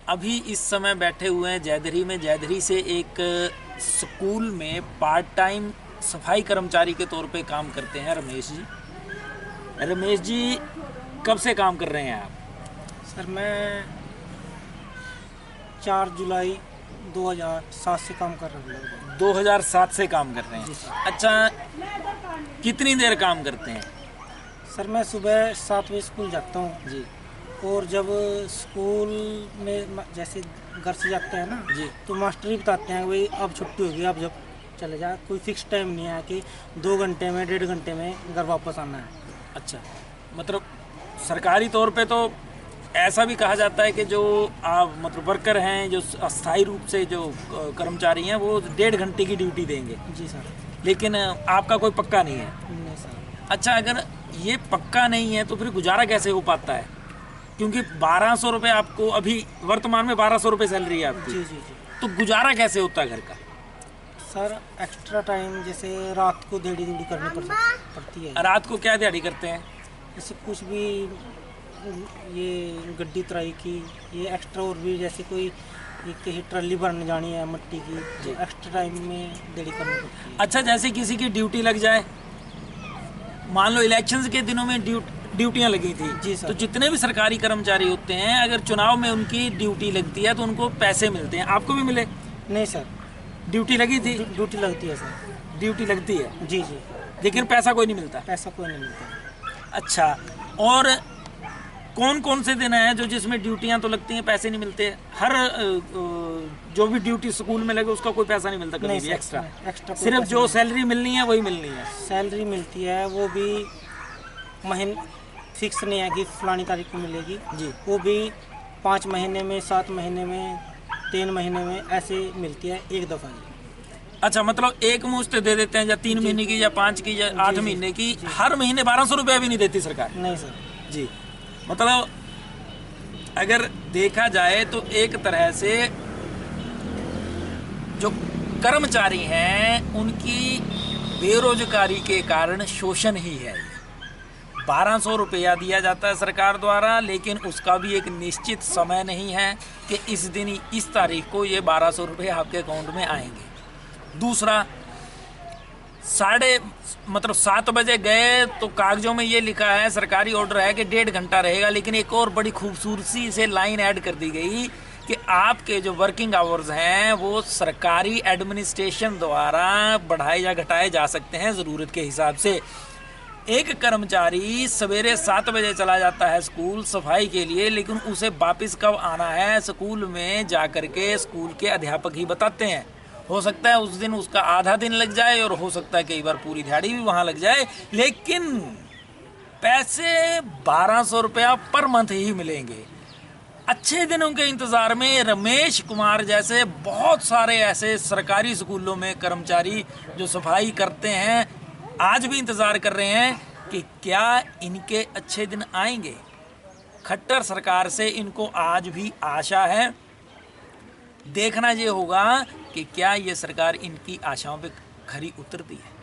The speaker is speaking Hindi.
अभी इस समय बैठे हुए हैं जैदरी में। जैदरी से एक स्कूल में पार्ट टाइम सफाई कर्मचारी के तौर पे काम करते हैं रमेश जी। रमेश जी, कब से काम कर रहे हैं आप? सर मैं 4 जुलाई 2007 से काम कर रहा हूँ लगभग। 2007 से काम कर रहे जी हैं। सर। अच्छा, कितनी देर काम करते हैं? सर मैं सुबह 7 बजे स्कूल जाता हूँ जी और जब स्कूल में जैसे घर से जाते हैं ना, जी। तो मास्टर ही बताते हैं भाई अब छुट्टी होगी, अब जब चले जा। कोई फिक्स टाइम नहीं है कि 2 घंटे में 1.5 घंटे में घर वापस आना है। अच्छा, मतलब सरकारी तौर पे तो ऐसा भी कहा जाता है कि जो आप मतलब वर्कर हैं, जो अस्थायी रूप से जो कर्मचारी हैं, वो 1.5 घंटे की ड्यूटी देंगे, जी सर। लेकिन आपका कोई पक्का नहीं है। नहीं सर। अच्छा, अगर ये पक्का नहीं है तो फिर गुजारा कैसे हो पाता है? क्योंकि 1200 रुपये आपको अभी वर्तमान में 1200 रुपये सैलरी है आपकी, जी जी जी। तो गुजारा कैसे होता है घर का? सर एक्स्ट्रा टाइम जैसे रात को देड़ी करनी पड़ती है। रात को क्या दिहाड़ी करते हैं? जैसे कुछ भी ये गड्डी तराई की, ये एक्स्ट्रा और भी जैसे कोई ये कहीं ट्रॉली भरने जानी है मिट्टी की, जी। तो एक्स्ट्रा टाइम में देरी करनी पड़ती है। अच्छा, जैसे किसी की ड्यूटी लग जाए, मान लो इलेक्शंस के दिनों में ड्यूटियां लगी थी, जी सर। तो जितने भी सरकारी कर्मचारी होते हैं, अगर चुनाव में उनकी ड्यूटी लगती है तो उनको पैसे मिलते हैं। आपको भी मिले? नहीं सर। ड्यूटी लगी थी? ड्यूटी लगती है सर। ड्यूटी लगती है, जी जी। लेकिन पैसा कोई नहीं मिलता। पैसा कोई नहीं मिलता। अच्छा, और कौन कौन से दिन हैं जो जिसमें ड्यूटियां तो लगती हैं, पैसे नहीं मिलते? हर जो भी ड्यूटी स्कूल में लगे उसका कोई पैसा नहीं मिलता कभी नहीं भी सर, एक्स्ट्रा? एक्स्ट्रा सिर्फ जो सैलरी मिलनी है वही मिलनी है? सैलरी मिलती है, वो भी महीने फिक्स नहीं है कि फलानी तारीख को मिलेगी जी। वो भी 5 महीने में, 7 महीने में, 3 महीने में ऐसे मिलती है एक दफ़ा ही। अच्छा, मतलब एक मुश्त दे देते हैं, या 3 महीने की, या 5 की, या 8 महीने की। हर महीने 1200 रुपया भी नहीं देती सरकार? नहीं सर। जी। मतलब अगर देखा जाए तो एक तरह से जो कर्मचारी हैं उनकी बेरोजगारी के कारण शोषण ही है। 1200 रुपया दिया जाता है सरकार द्वारा, लेकिन उसका भी एक निश्चित समय नहीं है कि इस दिन इस तारीख को ये 1200 रुपये आपके अकाउंट में आएंगे। दूसरा, 7 बजे गए तो कागजों में ये लिखा है, सरकारी ऑर्डर है कि 1.5 घंटा रहेगा, लेकिन एक और बड़ी खूबसूरती से लाइन ऐड कर दी गई कि आपके जो वर्किंग आवर्स हैं वो सरकारी एडमिनिस्ट्रेशन द्वारा बढ़ाए या घटाए जा सकते हैं ज़रूरत के हिसाब से। एक कर्मचारी सवेरे 7 बजे चला जाता है स्कूल सफाई के लिए, लेकिन उसे वापस कब आना है स्कूल में जा कर के स्कूल के अध्यापक ही बताते हैं। हो सकता है उस दिन उसका आधा दिन लग जाए, और हो सकता है कई बार पूरी दिहाड़ी भी वहाँ लग जाए, लेकिन पैसे 1200 रुपया पर मंथ ही मिलेंगे। अच्छे दिनों के इंतज़ार में रमेश कुमार जैसे बहुत सारे ऐसे सरकारी स्कूलों में कर्मचारी जो सफाई करते हैं आज भी इंतज़ार कर रहे हैं कि क्या इनके अच्छे दिन आएंगे। खट्टर सरकार से इनको आज भी आशा है। देखना ये होगा कि क्या ये सरकार इनकी आशाओं पे खरी उतरती है।